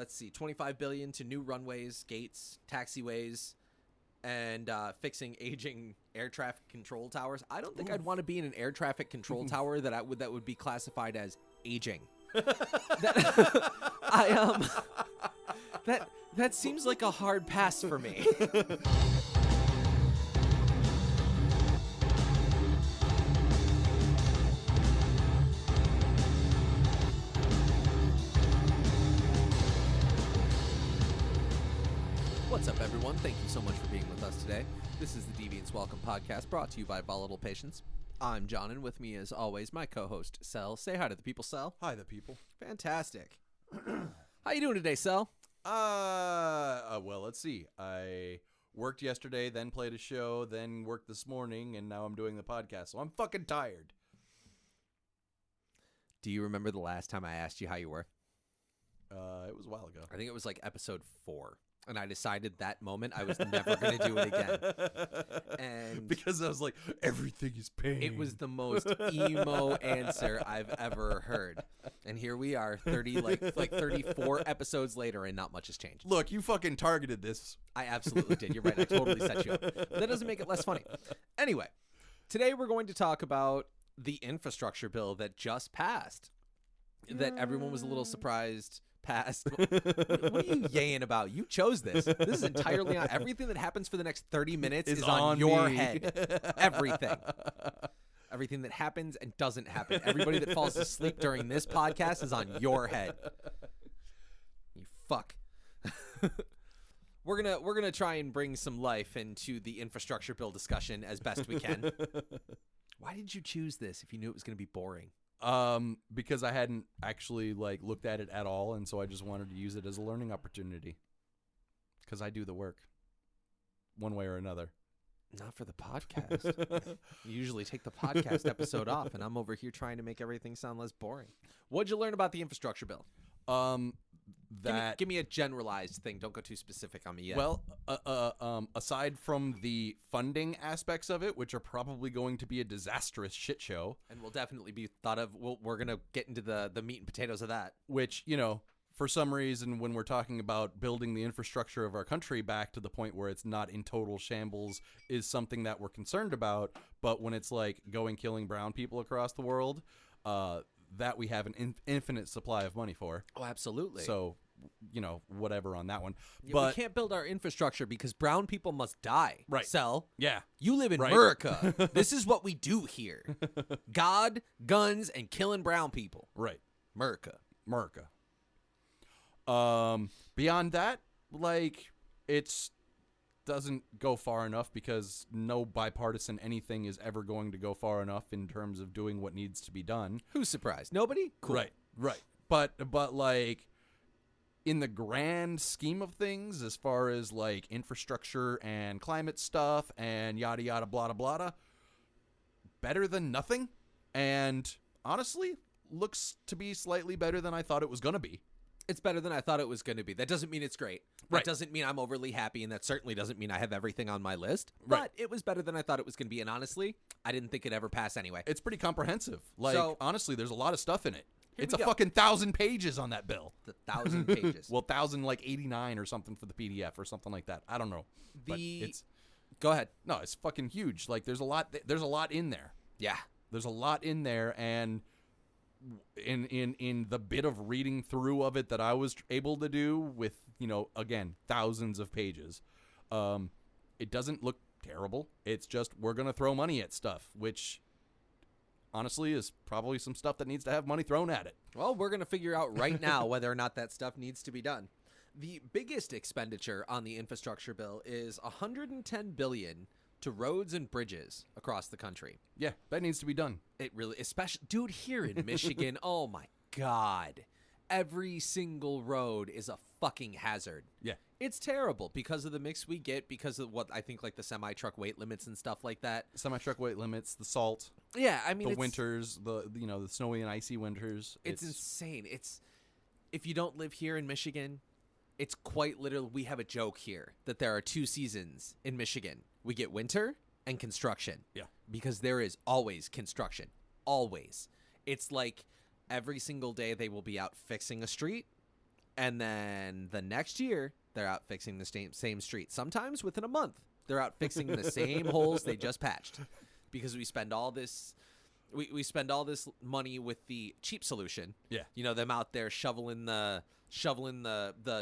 let's see, 25 billion to new runways, gates, taxiways, and fixing aging air traffic control towers. I don't think I'd want to be in an air traffic control tower that would be classified as aging. That seems like a hard pass for me. What's up, everyone? Thank you so much for being with us today. This is the Deviance Welcome Podcast, brought to you by Volatile Patience. I'm John, and with me, as always, my co-host, Sel. Say hi to the people, Sel. Hi, the people. Fantastic. How you doing today, Sel? Well, let's see. I worked yesterday, then played a show, then worked this morning, and now I'm doing the podcast, so I'm fucking tired. Do you remember the last time I asked you how you were? It was a while ago. I think it was like episode 4. And I decided that moment I was never going to do it again. And because I was like, everything is pain. It was the most emo answer I've ever heard. And here we are, 34 episodes later, and not much has changed. Look, you fucking targeted this. I absolutely did. You're right. I totally set you up. But that doesn't make it less funny. Anyway, today we're going to talk about the infrastructure bill that just passed. That everyone was a little surprised passed. What are you yaying about? You chose this. This is entirely on everything that happens for the next 30 minutes is on your head. Everything. Everything that happens and doesn't happen. Everybody that falls asleep during this podcast is on your head. You fuck. We're gonna try and bring some life into the infrastructure bill discussion as best we can. Why did you choose this if you knew it was gonna be boring? Because I hadn't actually looked at it at all, and so I just wanted to use it as a learning opportunity. Because I do the work, one way or another. Not for the podcast. You usually take the podcast episode off, and I'm over here trying to make everything sound less boring. What'd you learn about the infrastructure bill? Give me a generalized thing. Don't go too specific on me yet. Well, aside from the funding aspects of it, which are probably going to be a disastrous shit show, and will definitely be thought of. We're gonna get into the meat and potatoes of that. Which, for some reason, when we're talking about building the infrastructure of our country back to the point where it's not in total shambles, is something that we're concerned about. But when it's killing brown people across the world, that we have an infinite supply of money for. Oh, absolutely. So, whatever on that one. Yeah, but we can't build our infrastructure because brown people must die. Right. Sel. Yeah. You live in America. This is what we do here. God, guns, and killing brown people. Right. America. Beyond that, it's doesn't go far enough because no bipartisan anything is ever going to go far enough in terms of doing what needs to be done. Who's surprised? Nobody? Cool. Right. But in the grand scheme of things, as far as infrastructure and climate stuff and yada yada blah blah blah, better than nothing, and honestly looks to be slightly better than I thought it was gonna be. It's better than I thought it was going to be. That doesn't mean it's great. That doesn't mean I'm overly happy, and that certainly doesn't mean I have everything on my list. Right. But it was better than I thought it was going to be, and honestly, I didn't think it'd ever pass anyway. It's pretty comprehensive. Honestly, there's a lot of stuff in it. It's a fucking 1,000 pages on that bill. The 1,000 pages. Well, 1,089 or something for the PDF or something like that. I don't know. Go ahead. No, it's fucking huge. There's a lot in there. Yeah. There's a lot in there, and in the bit of reading through of it that I was able to do with, again, thousands of pages, it doesn't look terrible. It's just we're going to throw money at stuff, which honestly is probably some stuff that needs to have money thrown at it. Well, we're going to figure out right now whether or not that stuff needs to be done. The biggest expenditure on the infrastructure bill is $110 billion to roads and bridges across the country. Yeah, that needs to be done. It really, especially, dude, here in Michigan, oh my God. Every single road is a fucking hazard. Yeah. It's terrible because of the mix we get, because of what I think the semi-truck weight limits and stuff like that. Semi-truck weight limits, the salt. Yeah, I mean, the winters, the snowy and icy winters. It's insane. If you don't live here in Michigan, it's quite literally, we have a joke here that there are 2 seasons in Michigan. We get winter and construction. Yeah. Because there is always construction. Always. It's every single day they will be out fixing a street And then the next year, they're out fixing the same street. Sometimes within a month, they're out fixing the same holes they just patched, because we spend all this. We spend all this money with the cheap solution. Yeah. You know, them out there shoveling the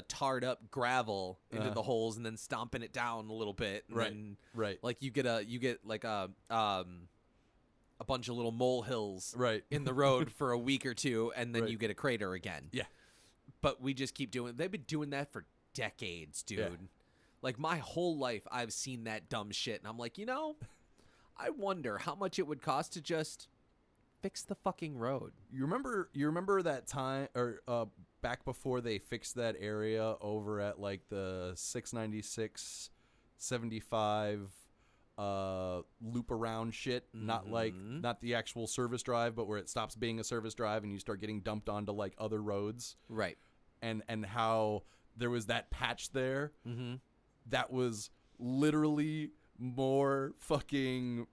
tarred up gravel into the holes and then stomping it down a little bit. And then, like you get like a bunch of little molehills in the road for a week or two, and then you get a crater again. Yeah. But we just keep doing. They've been doing that for decades, dude. Yeah. Like my whole life, I've seen that dumb shit, and I'm like, I wonder how much it would cost to just fix the fucking road. You remember that time, or back before they fixed that area over at like the 696 75 loop around shit, not the actual service drive, but where it stops being a service drive and you start getting dumped onto like other roads, right? And how there was that patch there that was literally more fucking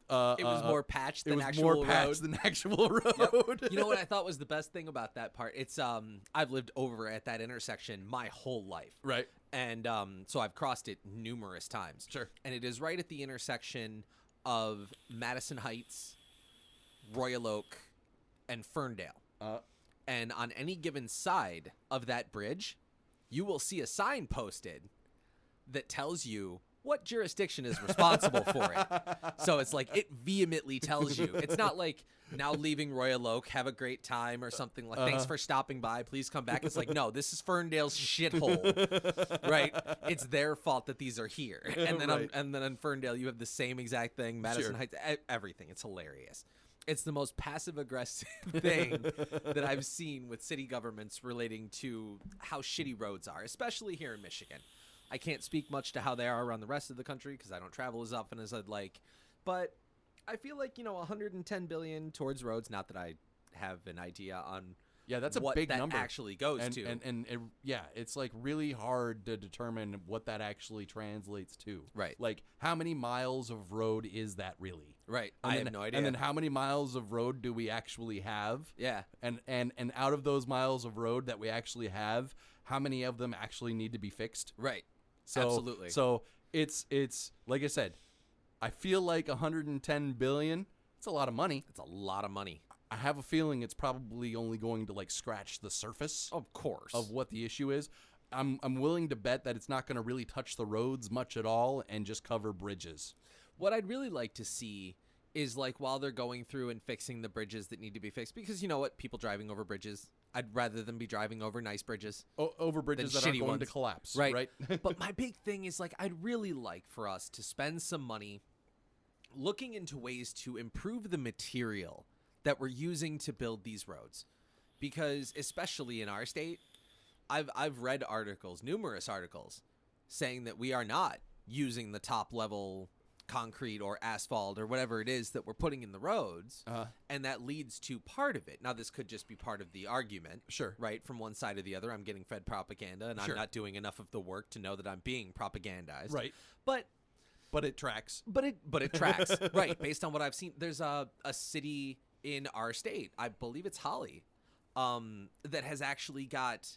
it was more patched than actual road. Yep. You know what I thought was the best thing about that part? It's I've lived over at that intersection my whole life. Right. And so I've crossed it numerous times. Sure. And it is right at the intersection of Madison Heights, Royal Oak, and Ferndale. And on any given side of that bridge, you will see a sign posted that tells you what jurisdiction is responsible for it. So it's like it vehemently tells you. It's not like now leaving Royal Oak, have a great time or something like thanks for stopping by, please come back. It's like, no, this is Ferndale's shithole, right? It's their fault that these are here. And then and then in Ferndale you have the same exact thing, Madison Heights, everything. It's hilarious. It's the most passive-aggressive thing that I've seen with city governments relating to how shitty roads are, especially here in Michigan. I can't speak much to how they are around the rest of the country because I don't travel as often as I'd like. But I feel like, $110 billion towards roads, not that I have an idea on that's a what big that number actually goes to. And it's like really hard to determine what that actually translates to. Right. Like how many miles of road is that really? Right. And I then, have no idea. And then how many miles of road do we actually have? Yeah. And out of those miles of road that we actually have, how many of them actually need to be fixed? Right. So, absolutely. So it's like I said, I feel like 110 billion. It's a lot of money. It's a lot of money. I have a feeling it's probably only going to like scratch the surface, of course, of what the issue is. I'm willing to bet that it's not going to really touch the roads much at all and just cover bridges. What I'd really like to see is like while they're going through and fixing the bridges that need to be fixed, because you know what, people driving over bridges, I'd rather them be driving over nice bridges. Over bridges that aren't going to collapse. Right. But my big thing is like, I'd really like for us to spend some money looking into ways to improve the material that we're using to build these roads. Because especially in our state, I've read articles, numerous articles, saying that we are not using the top level concrete or asphalt or whatever it is that we're putting in the roads, and that leads to part of it. Now, this could just be part of the argument, sure, right? From one side or the other, I'm getting fed propaganda, and I'm not doing enough of the work to know that I'm being propagandized, right? But it tracks. But it tracks, right? Based on what I've seen, there's a city in our state, I believe it's Holly, that has actually got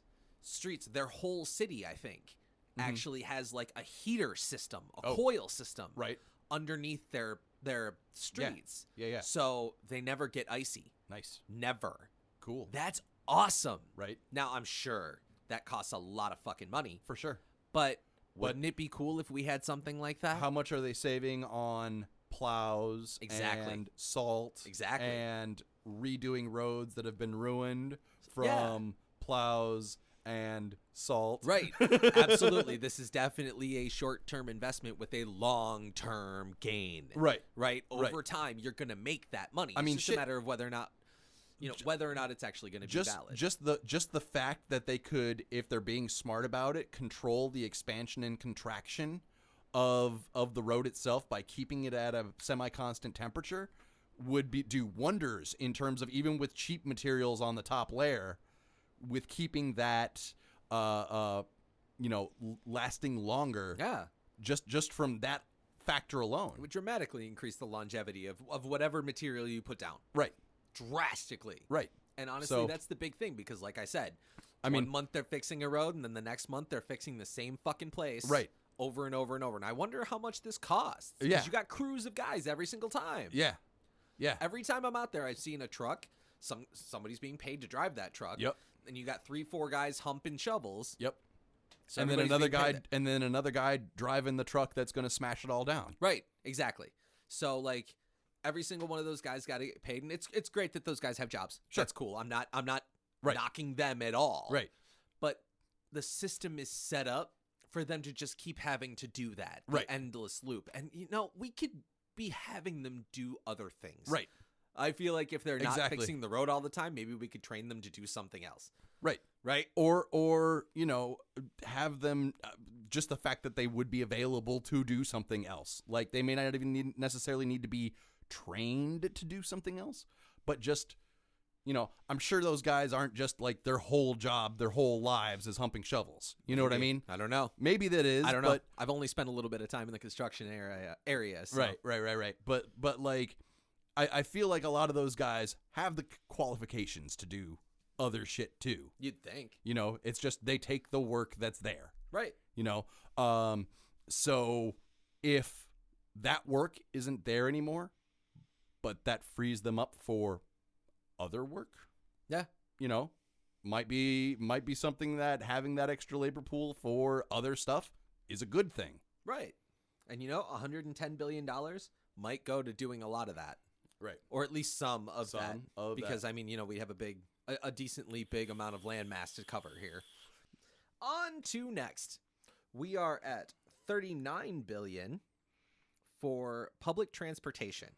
streets. Their whole city, I think, actually has like a heater system, a coil system, right, underneath their streets. Yeah. So they never get icy. Nice. Never. Cool. That's awesome. Right. Now, I'm sure that costs a lot of fucking money. For sure. But wouldn't it be cool if we had something like that? How much are they saving on plows and salt and redoing roads that have been ruined from plows and salt? Right. Absolutely. This is definitely a short-term investment with a long-term gain. Right. Over time, you're going to make that money. I mean, it's just a matter of whether or not, whether or not it's actually going to be valid. Just the fact that they could, if they're being smart about it, control the expansion and contraction of the road itself by keeping it at a semi-constant temperature would do wonders in terms of, even with cheap materials on the top layer, with keeping that lasting longer. Yeah. Just from that factor alone. It would dramatically increase the longevity of whatever material you put down. Right. Drastically. Right. And honestly, that's the big thing, because like I said, I mean, 1 month they're fixing a road, and then the next month they're fixing the same fucking place. Right. Over and over and over. And I wonder how much this costs. Yeah. Because you got crews of guys every single time. Yeah. Yeah. Every time I'm out there, I've seen a truck. Somebody's being paid to drive that truck. Yep. And you got 3-4 guys humping shovels. Yep. So and then another guy driving the truck that's going to smash it all down. Right. Exactly. So like every single one of those guys got to get paid, and it's great that those guys have jobs. Sure. That's cool. I'm not Right. knocking them at all. Right. But the system is set up for them to just keep having to do that. The Right. endless loop. And we could be having them do other things. Right. I feel like if they're not Exactly. fixing the road all the time, maybe we could train them to do something else. Right. Right? Or have them just the fact that they would be available to do something else. Like they may not even necessarily need to be trained to do something else, but just I'm sure those guys aren't just like their whole job, their whole lives is humping shovels. You know what I mean? I don't know. Maybe that is. I don't know. But, I've only spent a little bit of time in the construction area. So. Right. But like, I feel like a lot of those guys have the qualifications to do other shit too. You'd think. It's just they take the work that's there. Right. So if that work isn't there anymore, but that frees them up for other work. Yeah. Might be something that having that extra labor pool for other stuff is a good thing. Right. And $110 billion might go to doing a lot of that. Right. Or at least some of that. Because we have a decently big amount of land mass to cover here. On to next. We are at $39 billion for public transportation,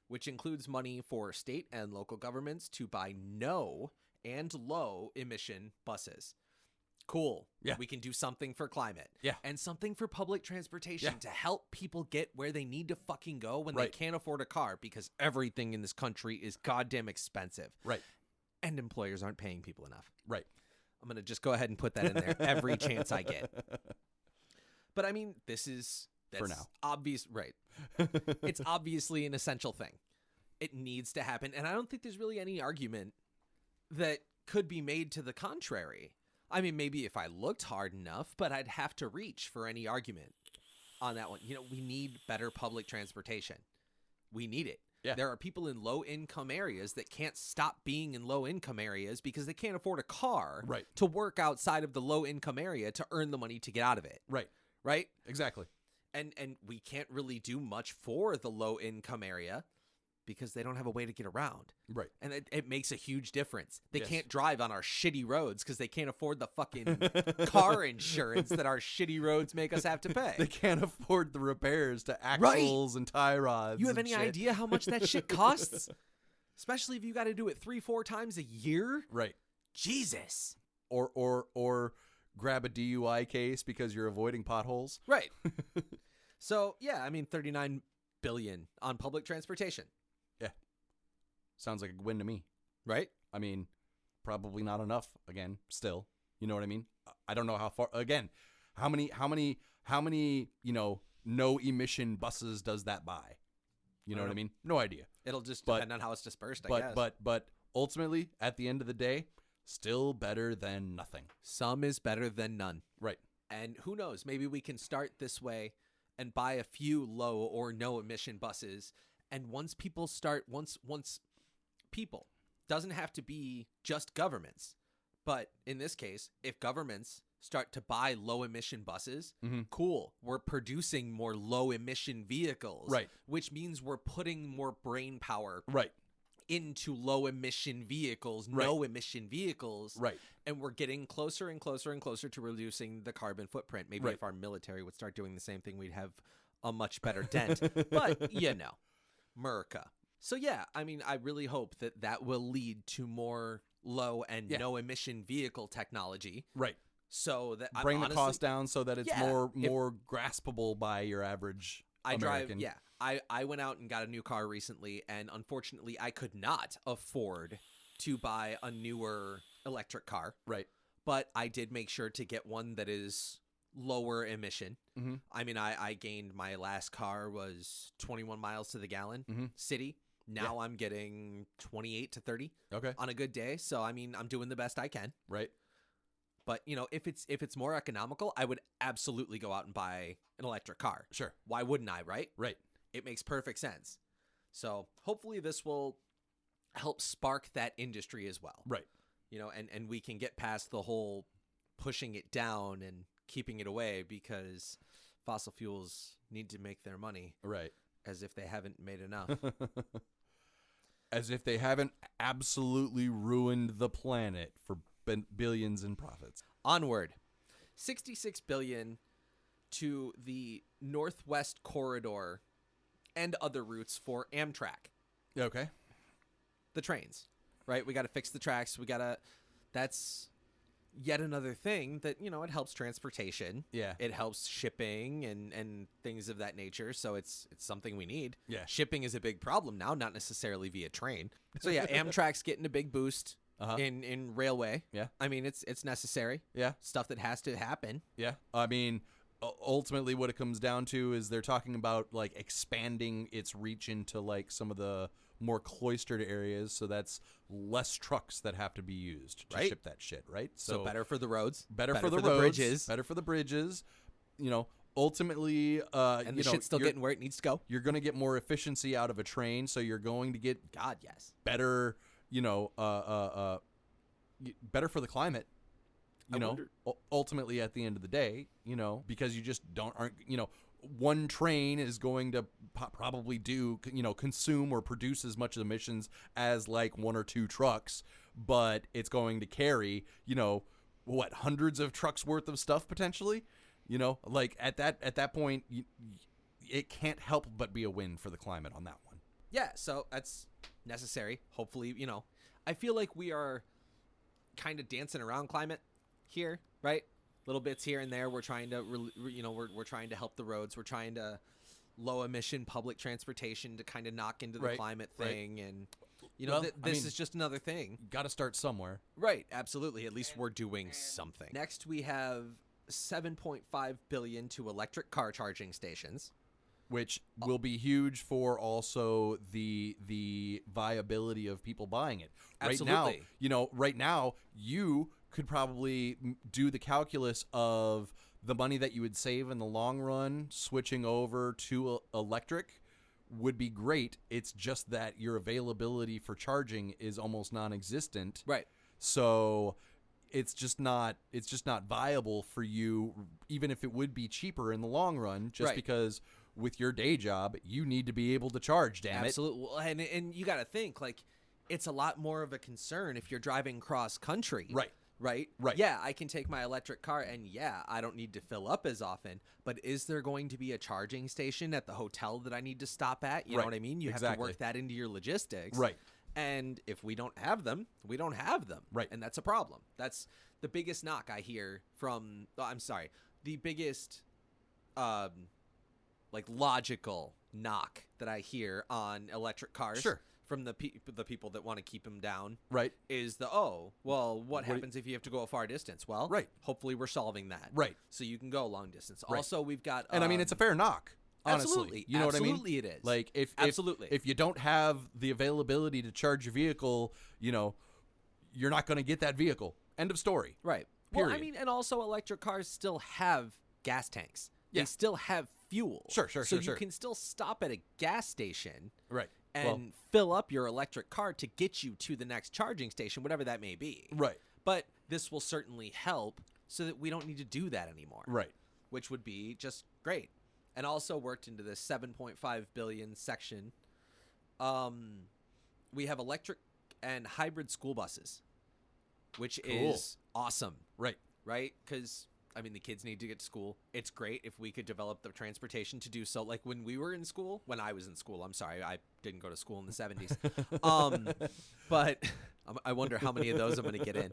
which includes money for state and local governments to buy no and low emission buses. Cool. Yeah. We can do something for climate. Yeah. And something for public transportation Yeah. to help people get where they need to fucking go when Right. they can't afford a car, because everything in this country is goddamn expensive. Right. And employers aren't paying people enough. Right. I'm going to just go ahead and put that in there every chance I get. But I mean, that's for now. Obvious, right? It's obviously an essential thing. It needs to happen, and I don't think there's really any argument that could be made to the contrary. I mean, maybe if I looked hard enough, but I'd have to reach for any argument on that one. We need better public transportation. We need it. Yeah. There are people in low-income areas that can't stop being in low-income areas because they can't afford a car Right. to work outside of the low-income area to earn the money to get out of it. Right. Right? Exactly. And we can't really do much for the low-income area because they don't have a way to get around. Right. And it makes a huge difference. They Yes. can't drive on our shitty roads because they can't afford the fucking car insurance that our shitty roads make us have to pay. They can't afford the repairs to axles and tie rods. You have and any shit. idea how much that shit costs? Especially if you got to do it 3-4 times a year? Right. Jesus. Or grab a DUI case because you're avoiding potholes. Right. So, yeah, I mean, $39 billion on public transportation. Yeah. Sounds like a win to me. Right? I mean, probably not enough again, still. You know what I mean? I don't know how far again, how many, no emission buses does that buy? You know what I mean? No idea. It'll just depend on how it's dispersed, I guess. But ultimately, at the end of the day, still better than nothing. Some is better than none. Right. And who knows, maybe we can start this way and buy a few low or no emission buses. And once people people, doesn't have to be just governments, but in this case, if governments start to buy low emission buses, cool, we're producing more low emission vehicles, Right. Which means we're putting more brain power Right. into low emission vehicles, Right. no emission vehicles, Right. and we're getting closer and closer and closer to reducing the carbon footprint. Maybe Right. if our military would start doing the same thing, we'd have a much better dent. But, America. So, yeah, I mean, I really hope that will lead to more low and no emission vehicle technology. Right. So that Bring the cost down so that it's Yeah, more graspable by your average American. I went out and got a new car recently, and unfortunately I could not afford to buy a newer electric car. Right. But I did make sure to get one that is lower emission. Mhm. I mean, I gained, my last car was 21 miles to the gallon city. Now I'm getting 28 to 30 Okay. on a good day. So, I mean, I'm doing the best I can. Right. But, if it's more economical, I would absolutely go out and buy an electric car. Sure. Why wouldn't I, right? Right. It makes perfect sense. So hopefully this will help spark that industry as well. Right. And we can get past the whole pushing it down and keeping it away, because fossil fuels need to make their money. Right. As if they haven't made enough. As if they haven't absolutely ruined the planet for billions in profits. Onward. $66 billion to the Northwest Corridor and other routes for Amtrak. Okay. The trains, right? We got to fix the tracks. That's yet another thing that, it helps transportation. Yeah. It helps shipping and things of that nature. So it's something we need. Yeah. Shipping is a big problem now, not necessarily via train. So yeah, Amtrak's getting a big boost in railway. Yeah. I mean, it's necessary. Yeah. Stuff that has to happen. Yeah. I mean, ultimately what it comes down to is they're talking about like expanding its reach into like some of the more cloistered areas, so that's less trucks that have to be used to ship that shit, right? So better for the roads, better for the roads, bridges, better for the bridges. Ultimately, and the shit's still getting where it needs to go. You're going to get more efficiency out of a train, so you're going to get better, better for the climate. Ultimately at the end of the day, because you just aren't one train is going to probably consume or produce as much emissions as like one or two trucks, but it's going to carry, hundreds of trucks worth of stuff potentially, like at that point, it can't help but be a win for the climate on that one. Yeah. So that's necessary. Hopefully, I feel like we are kind of dancing around climate here, right? Little bits here and there. We're trying to, we're trying to help the roads. We're trying to low emission public transportation to kind of knock into the climate thing. And, this is just another thing. Got to start somewhere. Right. Absolutely. At least we're doing something. Next, we have $7.5 billion to electric car charging stations, which will be huge for also the viability of people buying it. Absolutely. Right now, you could probably do the calculus of the money that you would save in the long run switching over to electric would be great. It's just that your availability for charging is almost non-existent. Right. So it's just not viable for you, even if it would be cheaper in the long run, just because with your day job, you need to be able to charge, damn it. Absolutely. Well, and you got to think, like, it's a lot more of a concern if you're driving cross country. Right? Yeah, I can take my electric car, and yeah, I don't need to fill up as often, but is there going to be a charging station at the hotel that I need to stop at? You know what I mean? You have to work that into your logistics. Right. And if we don't have them, we don't have them. Right. And that's a problem. That's the biggest knock I hear from, the biggest, logical knock that I hear on electric cars. Sure. From the people that want to keep them down, right? Is what happens if you have to go a far distance? Well, hopefully we're solving that, right? So you can go a long distance. Right. Also, we've got, and I mean, it's a fair knock. Honestly. Absolutely, you know what I mean? Absolutely, it is. Like absolutely, if you don't have the availability to charge your vehicle, you're not going to get that vehicle. End of story. Right. Period. Well, I mean, and also electric cars still have gas tanks. Yeah. They still have fuel. Sure. So you can still stop at a gas station. Right. And fill up your electric car to get you to the next charging station, whatever that may be. Right. But this will certainly help so that we don't need to do that anymore. Right. Which would be just great. And also worked into this $7.5 billion section. We have electric and hybrid school buses, which is awesome. Right. Right? Because I mean, the kids need to get to school. It's great if we could develop the transportation to do so. Like when I was in school, I'm sorry, I didn't go to school in the 70s. But I wonder how many of those I'm going to get in.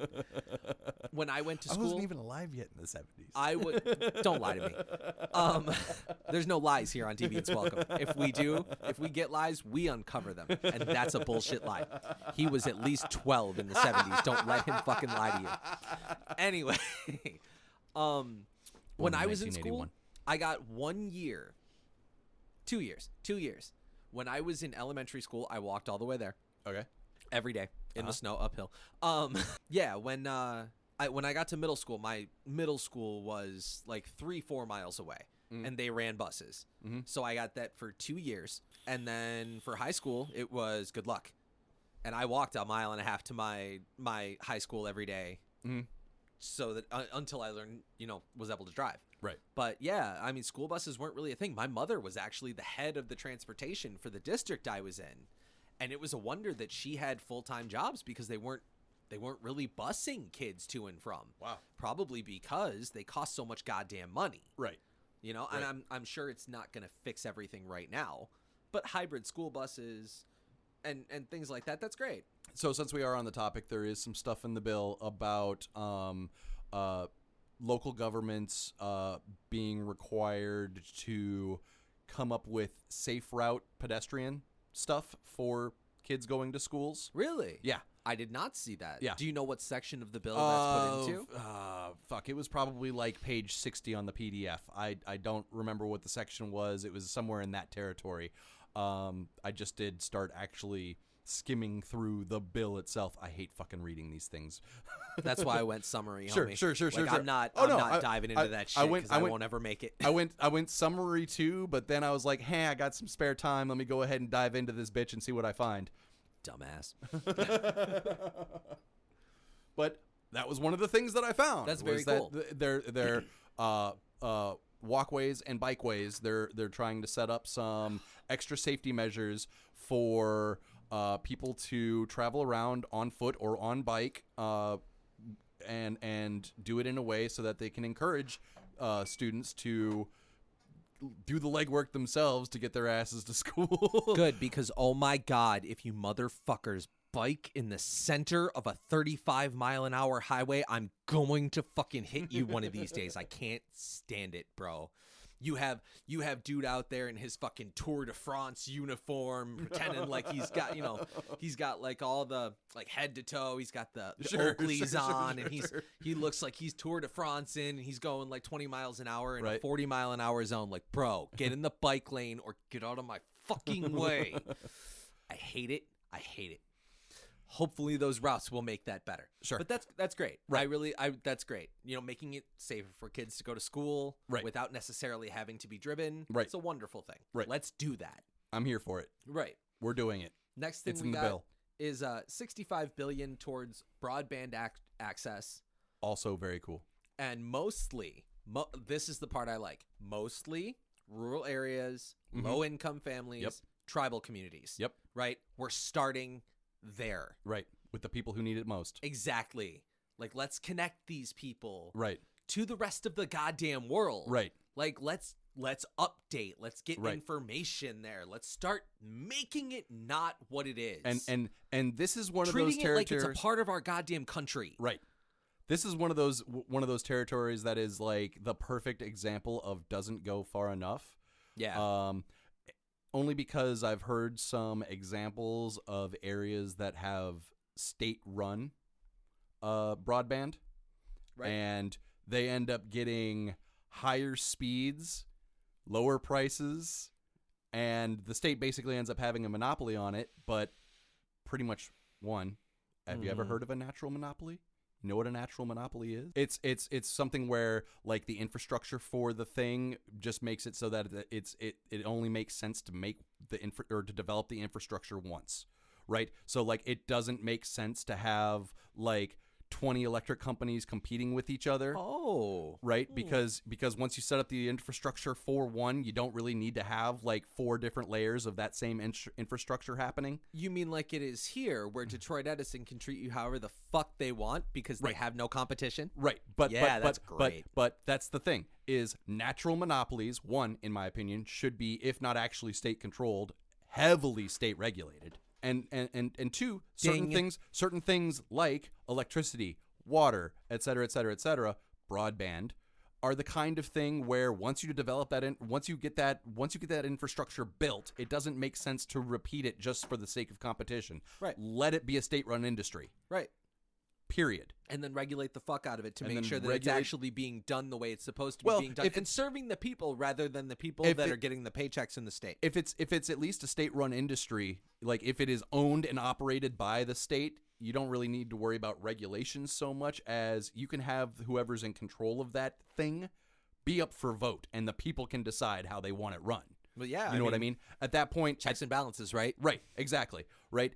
When I went to school, I wasn't even alive yet in the 70s. Don't lie to me. There's no lies here on Deviance Welcome. If we get lies, we uncover them. And that's a bullshit lie. He was at least 12 in the 70s. Don't let him fucking lie to you. Anyway, when I was in school, I got 2 years. When I was in elementary school, I walked all the way there. Okay. Every day in the snow uphill. Yeah, when I when I got to middle school, my middle school was like 3-4 miles away, and they ran buses. So I got that for 2 years, and then for high school, it was good luck, and I walked a mile and a half to my high school every day, so that until I learned, was able to drive. Right. But yeah, I mean, school buses weren't really a thing. My mother was actually the head of the transportation for the district I was in, and it was a wonder that she had full-time jobs because they weren't really busing kids to and from. Wow. Probably because they cost so much goddamn money. Right. And I'm sure it's not going to fix everything right now, but hybrid school buses and things like that, that's great. So since we are on the topic, there is some stuff in the bill about local governments being required to come up with safe route pedestrian stuff for kids going to schools. Really? Yeah. I did not see that. Yeah. Do you know what section of the bill that's put into? Fuck, it was probably like page 60 on the PDF. I don't remember what the section was. It was somewhere in that territory. I just did start actually skimming through the bill itself. I hate fucking reading these things. That's why I went summary, Sure, homie. sure. I'm not diving into that shit because I won't ever make it. I went summary too, but then I was like, hey, I got some spare time. Let me go ahead and dive into this bitch and see what I find. Dumbass. But that was one of the things that I found. That's very cool. They're walkways and bikeways. They're trying to set up some extra safety measures for people to travel around on foot or on bike, and do it in a way so that they can encourage students to do the legwork themselves to get their asses to school. Good, because oh my God, if you motherfuckers bike in the center of a 35-mile-an-hour highway, I'm going to fucking hit you one of these days. I can't stand it, bro. You have dude out there in his fucking Tour de France uniform, pretending like he's got like all the like head to toe. He's got the Oakleys on, and he looks like he's Tour de France in, and he's going like 20 miles an hour in a 40-mile-an-hour zone. Like, bro, get in the bike lane or get out of my fucking way. I hate it. Hopefully those routes will make that better. Sure. But that's great. Right. That's great. Making it safer for kids to go to school without necessarily having to be driven. Right. It's a wonderful thing. Right. Let's do that. I'm here for it. Right. We're doing it. Next thing it's we in the got bill. is $65 billion towards broadband access. Also very cool. And mostly, this is the part I like, mostly rural areas, low-income families, tribal communities. Yep. Right? We're starting there. Right. With the people who need it most. Exactly. Like, let's connect these people to the rest of the goddamn world. Right. Like, let's update. Let's get information there. Let's start making it not what it is. And this is one treating of those territories. Treating it like it's a part of our goddamn country. Right. This is one of those territories that is like the perfect example of doesn't go far enough. Yeah. Only because I've heard some examples of areas that have state-run broadband, and they end up getting higher speeds, lower prices, and the state basically ends up having a monopoly on it, but pretty much one. Have you ever heard of a natural monopoly? You know what a natural monopoly is? It's something where like the infrastructure for the thing just makes it so that it only makes sense to make to develop the infrastructure once, right? So like it doesn't make sense to have like 20 electric companies competing with each other. Oh. Right? Because once you set up the infrastructure for one, you don't really need to have like 4 different layers of that same infrastructure happening. You mean like it is here where Detroit Edison can treat you however the fuck they want because they have no competition? Right. But that's great. But that's the thing is natural monopolies, one, in my opinion, should be, if not actually state controlled, heavily state regulated. And two, certain things like electricity, water, et cetera, broadband, are the kind of thing where once you develop that, once you get that infrastructure built, it doesn't make sense to repeat it just for the sake of competition. Right. Let it be a state-run industry. Right. Period. And then regulate the fuck out of it to make sure that it's actually being done the way it's supposed to be being done, and serving the people rather than the people that are getting the paychecks in the state. If it's at least a state-run industry, like if it is owned and operated by the state, you don't really need to worry about regulations so much as you can have whoever's in control of that thing be up for vote, and the people can decide how they want it run. But yeah, You know what I mean? At that point, checks and balances, right? Right, exactly. Right.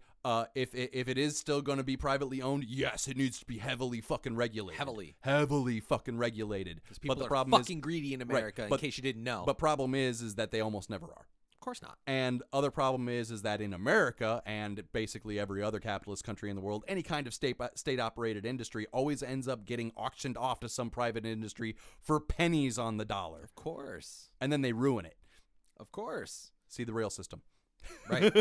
If it is still going to be privately owned, yes, it needs to be heavily fucking regulated. Heavily fucking regulated. Because people but the are problem fucking greedy in America, right, in case you didn't know. But problem is that they almost never are. Of course not. And other problem is that in America and basically every other capitalist country in the world, any kind of state-operated industry always ends up getting auctioned off to some private industry for pennies on the dollar. Of course. And then they ruin it. Of course. See the rail system. Right.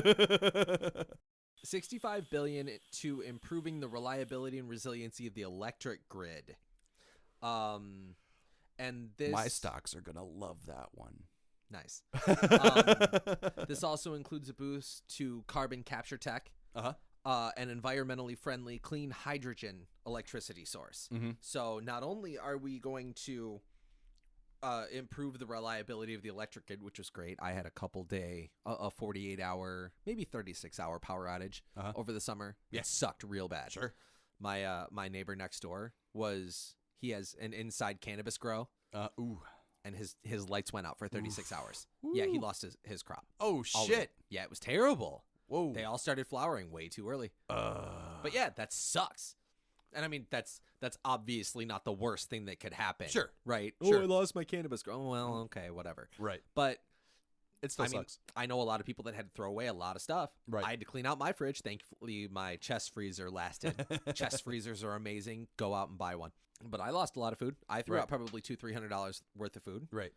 $65 billion to improving the reliability and resiliency of the electric grid. And this My stocks are going to love that one. Nice. This also includes a boost to carbon capture tech, an environmentally friendly clean hydrogen electricity source. Mm-hmm. So not only are we going to improve the reliability of the electric grid, which was great. I had a 48-hour, maybe 36-hour power outage over the summer. Yeah. It sucked real bad. Sure. My neighbor next door he has an inside cannabis grow. And his lights went out for 36 hours. Ooh. Yeah, he lost his crop. Oh, shit. Yeah, it was terrible. Whoa. They all started flowering way too early. But yeah, that sucks. And I mean, that's obviously not the worst thing that could happen. Sure. Right? Sure. Oh, I lost my cannabis grow. Oh, well, okay, whatever. Right. But it still I mean, sucks. I know a lot of people that had to throw away a lot of stuff. Right. I had to clean out my fridge. Thankfully, my chest freezer lasted. Chest freezers are amazing. Go out and buy one. But I lost a lot of food. I threw out probably $200-300 worth of food. Right.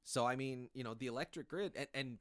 So, I mean, the electric grid, and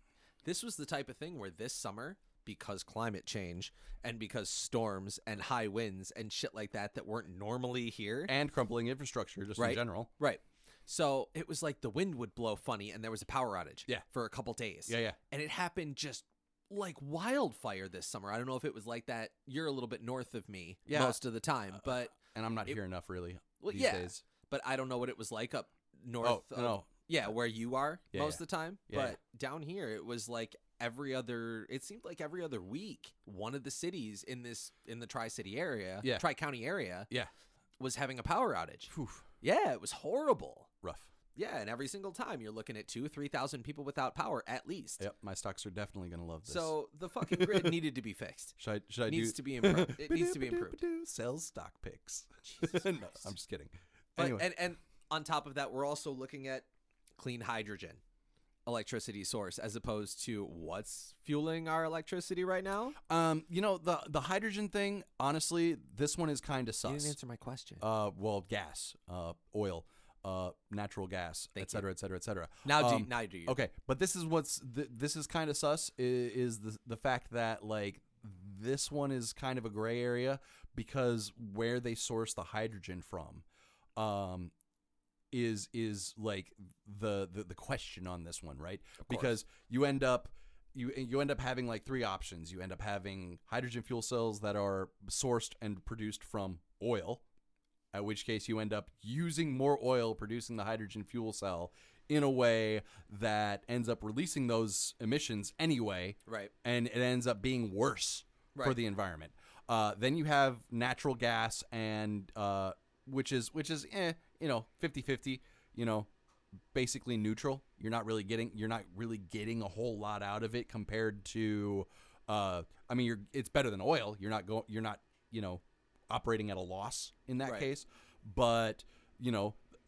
this was the type of thing where this summer, because climate change and because storms and high winds and shit like that weren't normally here. And crumbling infrastructure just in general. Right. So it was like the wind would blow funny and there was a power outage for a couple days. Yeah. And it happened just like wildfire this summer. I don't know if it was like that. You're a little bit north of me most of the time, but... And I'm not here enough, really, these yeah, days. But I don't know what it was like up north. No. Yeah, where you are most of the time. Yeah. But down here, it was like it seemed like every other week, one of the cities in the Tri-City area, Tri-County area, was having a power outage. Whew. Yeah, it was horrible. Rough. Yeah, and every single time you're looking at 2,000-3,000 people without power at least. Yep, my stocks are definitely going to love this. So the fucking grid needed to be fixed. Should I It needs to be improved. It needs to be improved. Sell stock picks. Jesus No, Christ. I'm just kidding. But, Anyway. and on top of that, we're also looking at clean hydrogen electricity source as opposed to what's fueling our electricity right now. The hydrogen thing, honestly, this one is kind of sus. You didn't answer my question. Well, gas, oil, natural gas, et cetera, et cetera, et cetera. Now do you? Okay, but this is kind of sus is the fact that like this one is kind of a gray area because where they source the hydrogen from is like the question on this one, right? Because you end up having like three options. You end up having hydrogen fuel cells that are sourced and produced from oil, at which case you end up using more oil producing the hydrogen fuel cell in a way that ends up releasing those emissions anyway, right? And it ends up being worse for the environment. Then you have natural gas and which is 50-50, basically neutral. You're not really getting a whole lot out of it compared to it's better than oil. You're not operating at a loss in that case. But,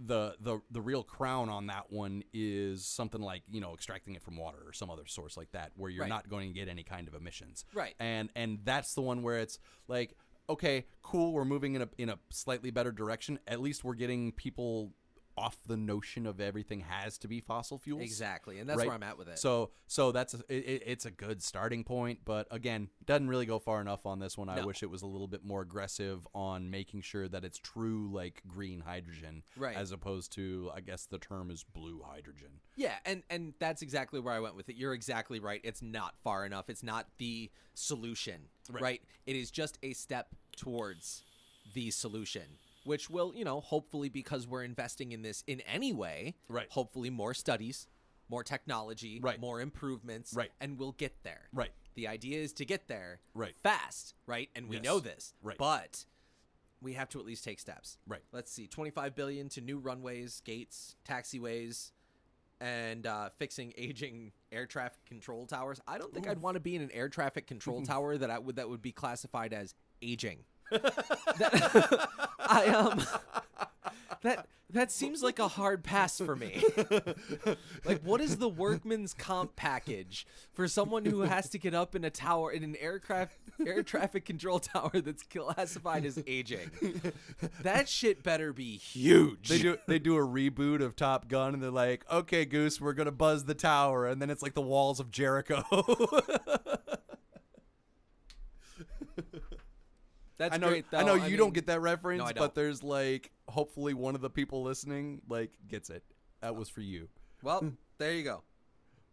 the real crown on that one is something like, extracting it from water or some other source like that where you're not going to get any kind of emissions. Right. And that's the one where it's like, okay, cool, we're moving in a slightly better direction. At least we're getting people off the notion of everything has to be fossil fuels. Exactly, and that's where I'm at with it. So that's it's a good starting point, but again, doesn't really go far enough on this one. No. I wish it was a little bit more aggressive on making sure that it's true like green hydrogen, as opposed to, I guess the term is blue hydrogen. Yeah, and that's exactly where I went with it. You're exactly right. It's not far enough. It's not the solution, right? It is just a step towards the solution. Which will, hopefully, because we're investing in this in any way, hopefully more studies, more technology, more improvements, and we'll get there. Right. The idea is to get there Right. fast, right? And we Yes. know this, Right. but we have to at least take steps. Right. Let's see, $25 billion to new runways, gates, taxiways, and fixing aging air traffic control towers. I don't think I'd want to be in an air traffic control tower that would be classified as aging. That seems like a hard pass for me. Like, what is the workman's comp package for someone who has to get up in a tower in an air traffic control tower that's classified as aging? That shit better be huge. They do a reboot of Top Gun, and they're like, "Okay, Goose, we're gonna buzz the tower," and then it's like the walls of Jericho. That's I know, great, though. I know I you mean, don't get that reference, No, I don't. but there's like, hopefully one of the people listening like gets it. That was for you. Well, there you go.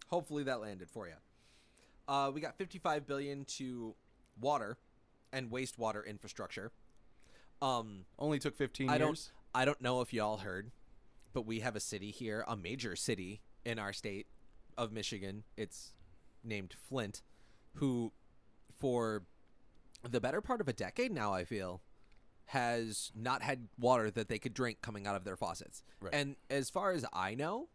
Hopefully that landed for you. We got $55 billion to water and wastewater infrastructure. Only took 15 I years. don't know if y'all heard, but we have a city here, a major city in our state of Michigan. It's named Flint, who for the better part of a decade now, I feel, has not had water that they could drink coming out of their faucets. Right. And as far as I know,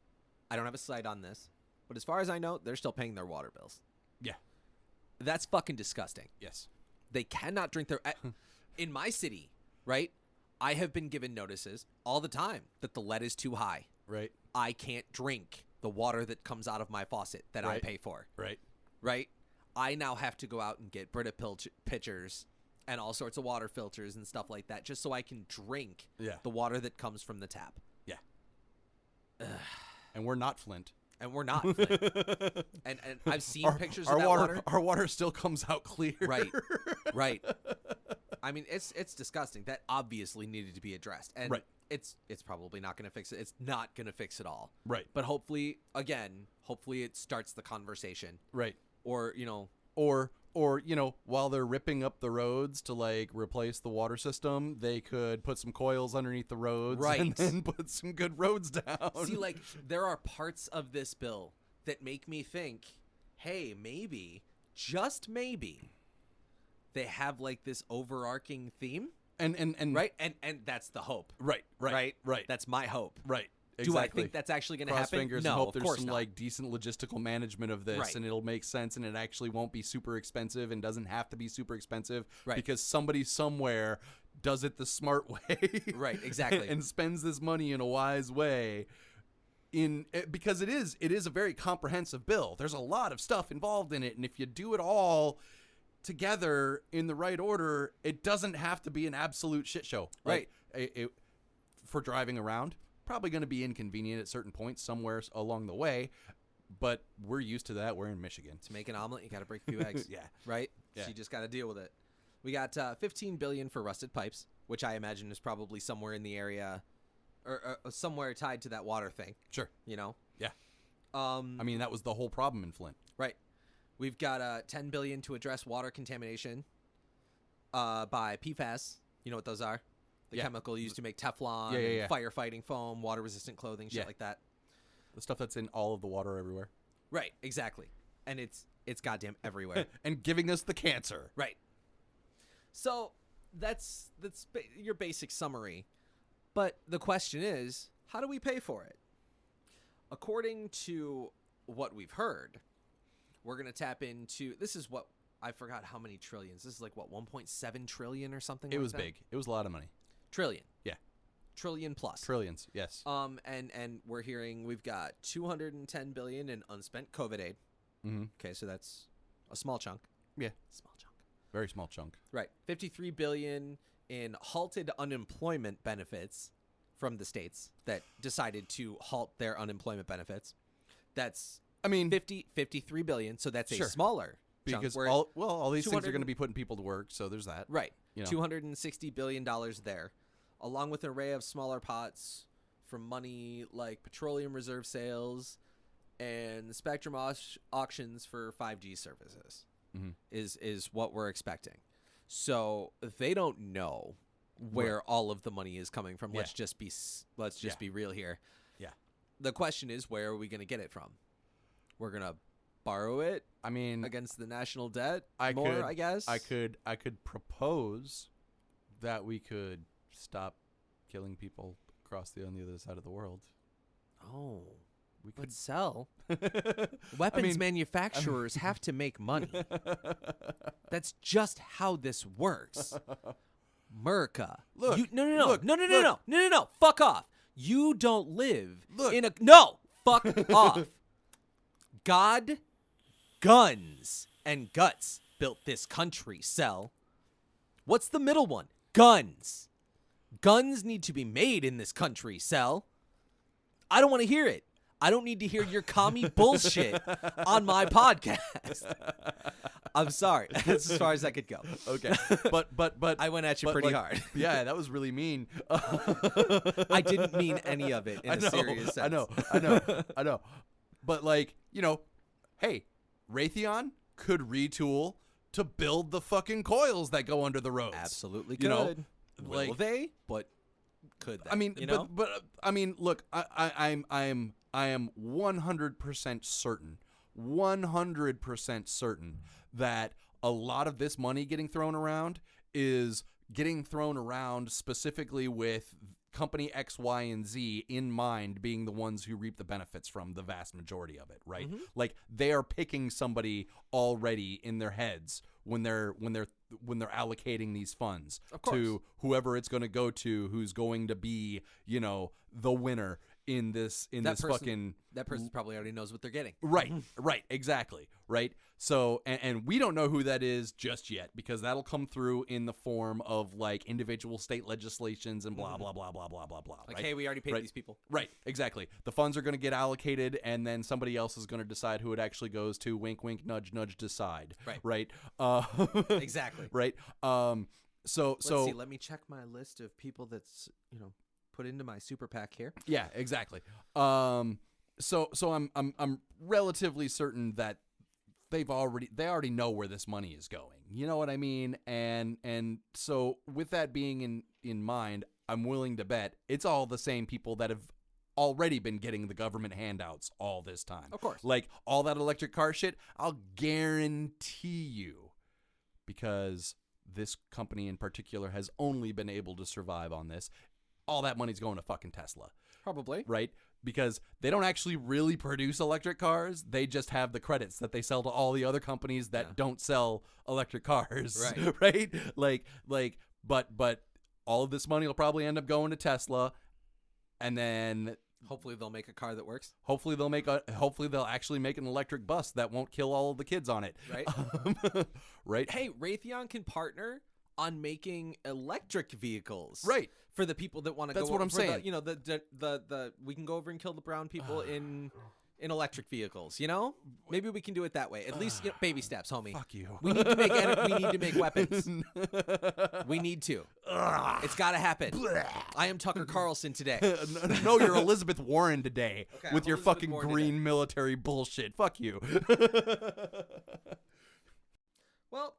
I don't have a site on this, but as far as I know, they're still paying their water bills. Yeah. That's fucking disgusting. Yes. They cannot drink their... In my city, right, I have been given notices all the time that the lead is too high. Right. I can't drink the water that comes out of my faucet that I pay for. Right. Right? I now have to go out and get Brita pitchers and all sorts of water filters and stuff like that just so I can drink the water that comes from the tap. Yeah. And we're not Flint. And we're not Flint. and I've seen pictures of that water. Our water still comes out clear. Right. Right. I mean, it's disgusting. That obviously needed to be addressed. And it's probably not going to fix it. It's not going to fix it all. Right. But hopefully it starts the conversation. Right. Or, you know, or while they're ripping up the roads to like replace the water system, they could put some coils underneath the roads and then put some good roads down. See, like, there are parts of this bill that make me think, hey, maybe, just maybe, they have like this overarching theme. And right? And that's the hope. Right. That's my hope. Right. Exactly. Do I think that's actually going to happen? Fingers no, and hope of there's course some not. like decent logistical management of this, and it'll make sense, and it actually won't be super expensive, and doesn't have to be super expensive, because somebody somewhere does it the smart way, right? Exactly, and spends this money in a wise way. Because it is a very comprehensive bill. There's a lot of stuff involved in it, and if you do it all together in the right order, it doesn't have to be an absolute shit show. Right. For driving around. Probably going to be inconvenient at certain points somewhere along the way, but we're used to that. We're in Michigan. To make an omelet, you got to break a few eggs. Yeah. Right? Yeah. So you just got to deal with it. We got $15 billion for rusted pipes, which I imagine is probably somewhere in the area or somewhere tied to that water thing. Sure. You know? Yeah. I mean, that was the whole problem in Flint. Right. We've got $10 billion to address water contamination by PFAS. You know what those are? The chemical used to make Teflon, and firefighting foam, water-resistant clothing, shit like that. The stuff that's in all of the water everywhere. Right, exactly. And it's goddamn everywhere. And giving us the cancer. Right. So that's your basic summary. But the question is, how do we pay for it? According to what we've heard, we're going to tap into, this is what, I forgot how many trillions. This is like, what, 1.7 trillion or something? It was big. It was a lot of money. Trillion. Yeah. Trillion plus. Trillions, yes. And we're hearing we've got $210 billion in unspent COVID aid. Mm-hmm. Okay, so that's a small chunk. Yeah. Small chunk. Very small chunk. Right. $53 billion in halted unemployment benefits from the states that decided to halt their unemployment benefits. That's, I mean, 53 billion, so that's a smaller chunk. Because all these things are going to be putting people to work, so there's that. Right. You know. $260 billion there, along with an array of smaller pots from money like petroleum reserve sales and the spectrum auctions for 5G services is what we're expecting. So they don't know where all of the money is coming from. Let's just be real here. Yeah. The question is, where are we going to get it from? We're going to borrow it I mean, against the national debt I guess. I could propose that we could stop killing people on the other side of the world. Oh, We but could sell. Weapons mean- manufacturers have to make money. That's just how this works. America. Look, No. Fuck off. You don't live Look. in a no. Fuck off. God, guns, and guts built this country. Sell. What's the middle one? Guns. Guns need to be made in this country. Sell. I don't want to hear it. I don't need to hear your commie bullshit on my podcast. I'm sorry. That's as far as I could go. Okay, but I went at you but, pretty like, hard. Yeah, that was really mean. I didn't mean any of it in a serious sense. I know. But like, hey, Raytheon could retool to build the fucking coils that go under the roads. Absolutely You know, could. Will like- they? But could they? I mean, you know? but I mean, look, I am 100% certain, 100% certain that a lot of this money getting thrown around is getting thrown around specifically with company X, Y, and Z in mind being the ones who reap the benefits from the vast majority of it, right? Like they are picking somebody already in their heads when they're allocating these funds to whoever it's going to go to, who's going to be, the winner in this fucking. That person probably already knows what they're getting. Right, exactly, right? So, and we don't know who that is just yet because that'll come through in the form of like individual state legislations and blah, blah, blah, blah, blah, blah, blah. Like, right? hey, we already paid Right. these people. Right, exactly. The funds are going to get allocated and then somebody else is going to decide who it actually goes to. Wink, wink, nudge, nudge, decide. Right. Exactly. Right. So, Let's see. Let me check my list of people that's, put into my super PAC here. yeah, exactly. So I'm relatively certain that they already know where this money is going. You know what I mean? And so with that being in mind, I'm willing to bet it's all the same people that have already been getting the government handouts all this time. Of course. Like all that electric car shit, I'll guarantee you, because this company in particular has only been able to survive on this, all that money's going to fucking Tesla. Probably. Right? Because they don't actually really produce electric cars. They just have the credits that they sell to all the other companies that don't sell electric cars. Right. Right? But all of this money will probably end up going to Tesla. And then Hopefully they'll make a car that works. hopefully they'll actually make an electric bus that won't kill all of the kids on it. Right. Right? Hey, Raytheon can partner on making electric vehicles. Right. For the people that want to go. That's what I'm for saying. The we can go over and kill the brown people in electric vehicles. Maybe we can do it that way. At least baby steps, homie. Fuck you. We need to make weapons. We need to. It's got to happen. I am Tucker Carlson today. No, you're Elizabeth Warren today Okay, with I'm your Elizabeth fucking Warren green today. military bullshit. Fuck you. Well,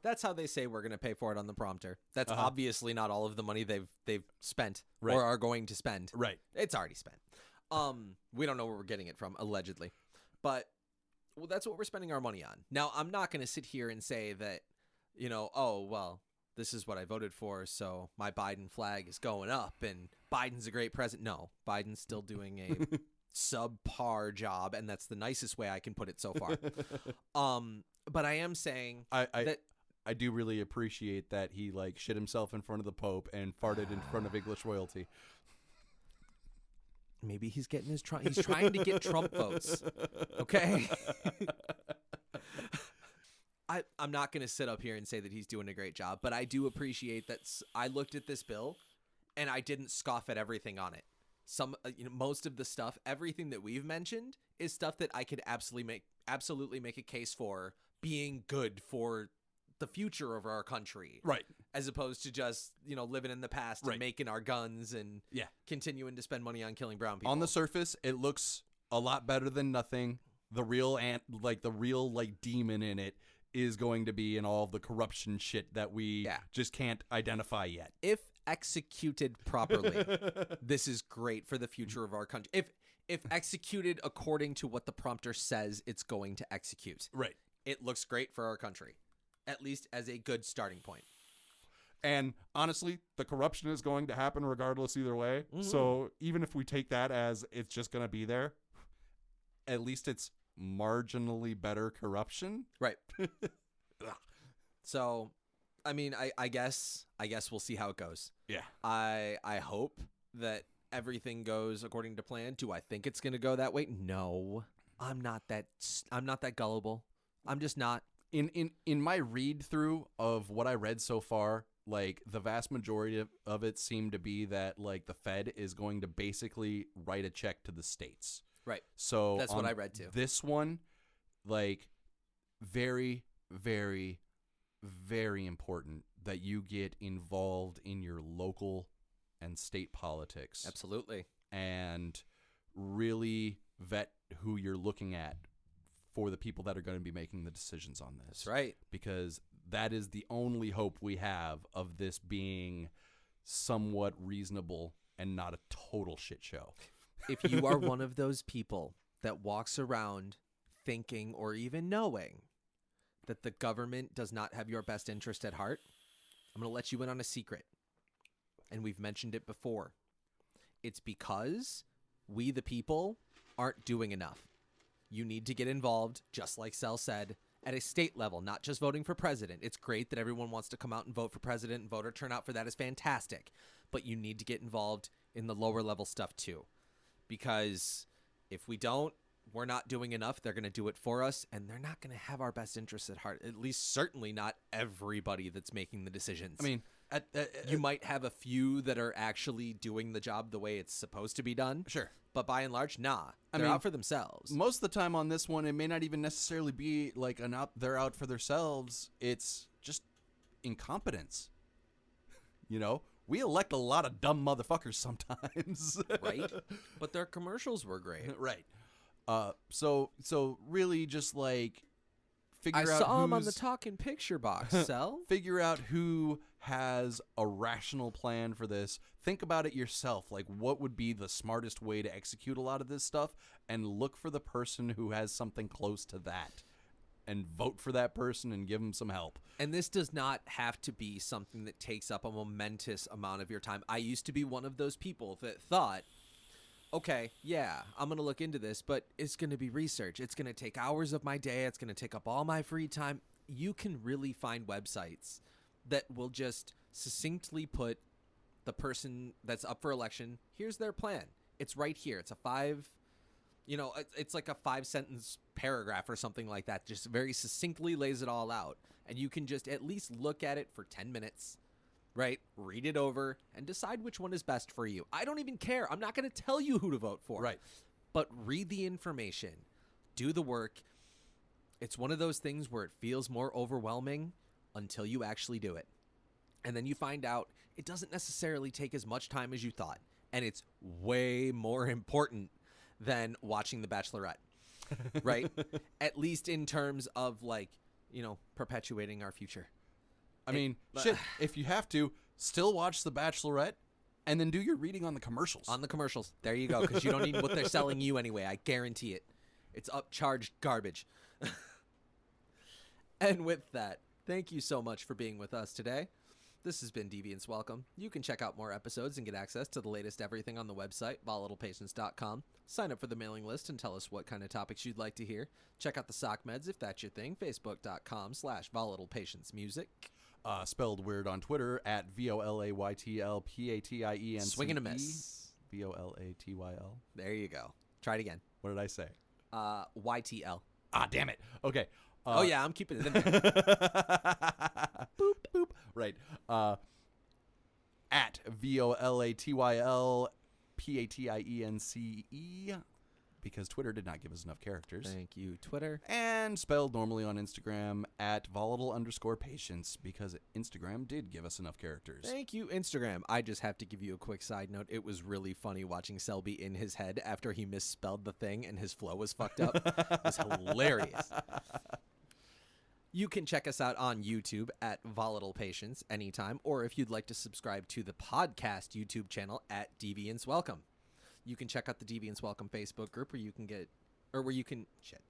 that's how they say we're going to pay for it on the prompter. That's obviously not all of the money they've spent Right. or are going to spend. Right. It's already spent. We don't know where we're getting it from, allegedly. But that's what we're spending our money on. Now, I'm not going to sit here and say that, oh, well, this is what I voted for, so my Biden flag is going up and Biden's a great president. No, Biden's still doing a subpar job, and that's the nicest way I can put it so far. But I am saying that I do really appreciate that he shit himself in front of the Pope and farted in front of English royalty. maybe he's getting he's trying to get Trump votes. Okay. I'm not going to sit up here and say that he's doing a great job, but I do appreciate that I looked at this bill and I didn't scoff at everything on it. Most of the stuff, everything that we've mentioned is stuff that I could absolutely make a case for being good for the future of our country. Right. As opposed to just, living in the past and making our guns and continuing to spend money on killing brown people. On the surface, it looks a lot better than nothing. The real demon in it is going to be in all of the corruption shit that we just can't identify yet. If executed properly, this is great for the future of our country. if executed according to what the prompter says it's going to execute. Right. It looks great for our country, at least as a good starting point. And honestly, the corruption is going to happen regardless either way. Mhm. So even if we take that as it's just going to be there, at least it's marginally better corruption. Right. So, I mean, I guess we'll see how it goes. Yeah. I hope that everything goes according to plan. Do I think it's going to go that way? No. I'm not that gullible. I'm just not. In my read through of what I read so far, like the vast majority of it seemed to be that like the Fed is going to basically write a check to the states. Right. So That's what I read too. This one, like, very, very, very important that you get involved in your local and state politics. Absolutely. And really vet who you're looking at for the people that are going to be making the decisions on this. That's right. Because that is the only hope we have of this being somewhat reasonable and not a total shit show. If you are one of those people that walks around thinking or even knowing that the government does not have your best interest at heart, I'm going to let you in on a secret. And we've mentioned it before. It's because we, the people, aren't doing enough. You need to get involved, just like Sel said, at a state level, not just voting for president. It's great that everyone wants to come out and vote for president, and voter turnout for that is fantastic. But you need to get involved in the lower level stuff too. Because if we don't, we're not doing enough. They're going to do it for us, and they're not going to have our best interests at heart. At least certainly not everybody that's making the decisions. I mean, you might have a few that are actually doing the job the way it's supposed to be done. Sure. But by and large, nah. They're out for themselves. Most of the time on this one, it may not even necessarily be like they're out for themselves. It's just incompetence. You know, we elect a lot of dumb motherfuckers sometimes. Right? But their commercials were great. Right. So really just like figure I out saw him on the who's- talking picture box, Sel. figure out who has a rational plan for this. Think about it yourself. Like, what would be the smartest way to execute a lot of this stuff? And look for the person who has something close to that. And vote for that person and give them some help. And this does not have to be something that takes up a momentous amount of your time. I used to be one of those people that thought, okay, yeah, I'm going to look into this, but it's going to be research. It's going to take hours of my day. It's going to take up all my free time. You can really find websites that will just succinctly put the person that's up for election, here's their plan. It's right here. It's it's like a 5-sentence paragraph or something like that. Just very succinctly lays it all out. And you can just at least look at it for 10 minutes, right? Read it over and decide which one is best for you. I don't even care. I'm not going to tell you who to vote for. Right. But read the information. Do the work. It's one of those things where it feels more overwhelming until you actually do it. And then you find out it doesn't necessarily take as much time as you thought. And it's way more important than watching The Bachelorette, right? At least in terms of perpetuating our future. I mean, shit, if you have to, still watch The Bachelorette and then do your reading on the commercials. On the commercials. There you go, because you don't need what they're selling you anyway. I guarantee it. It's upcharged garbage. And with that, thank you so much for being with us today. This has been Deviance Welcome. You can check out more episodes and get access to the latest everything on the website, volatilepatience.com. Sign up for the mailing list and tell us what kind of topics you'd like to hear. Check out the sock meds if that's your thing, facebook.com/volatilepatiencemusic. Spelled weird on Twitter at VOLAYTLPATIENCE. Swing and a miss. VOLATYL. There you go. Try it again. What did I say? YTL. Ah, damn it. Okay. Oh, yeah, I'm keeping it in there. Boop, boop. Right. At VOLATYLPATIENCE, because Twitter did not give us enough characters. Thank you, Twitter. And spelled normally on Instagram at volatile_patience, because Instagram did give us enough characters. Thank you, Instagram. I just have to give you a quick side note. It was really funny watching Selby in his head after he misspelled the thing and his flow was fucked up. It was hilarious. You can check us out on YouTube at Volatile Patience anytime, or if you'd like to subscribe to the podcast YouTube channel at Deviance Welcome. You can check out the Deviance Welcome Facebook group where you can shit.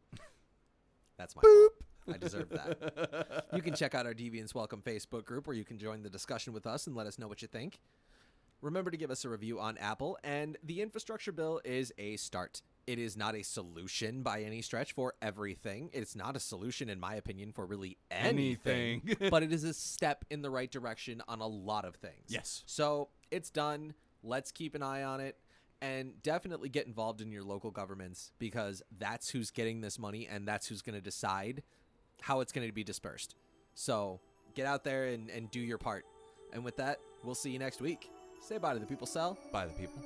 That's my fault. I deserve that. You can check out our Deviance Welcome Facebook group where you can join the discussion with us and let us know what you think. Remember to give us a review on Apple, and the infrastructure bill is a start. It is not a solution by any stretch for everything. It's not a solution, in my opinion, for really anything. But it is a step in the right direction on a lot of things. Yes. So it's done. Let's keep an eye on it. And definitely get involved in your local governments, because that's who's getting this money and that's who's going to decide how it's going to be dispersed. So get out there and do your part. And with that, we'll see you next week. Say bye to the people, Sal. Bye, the people.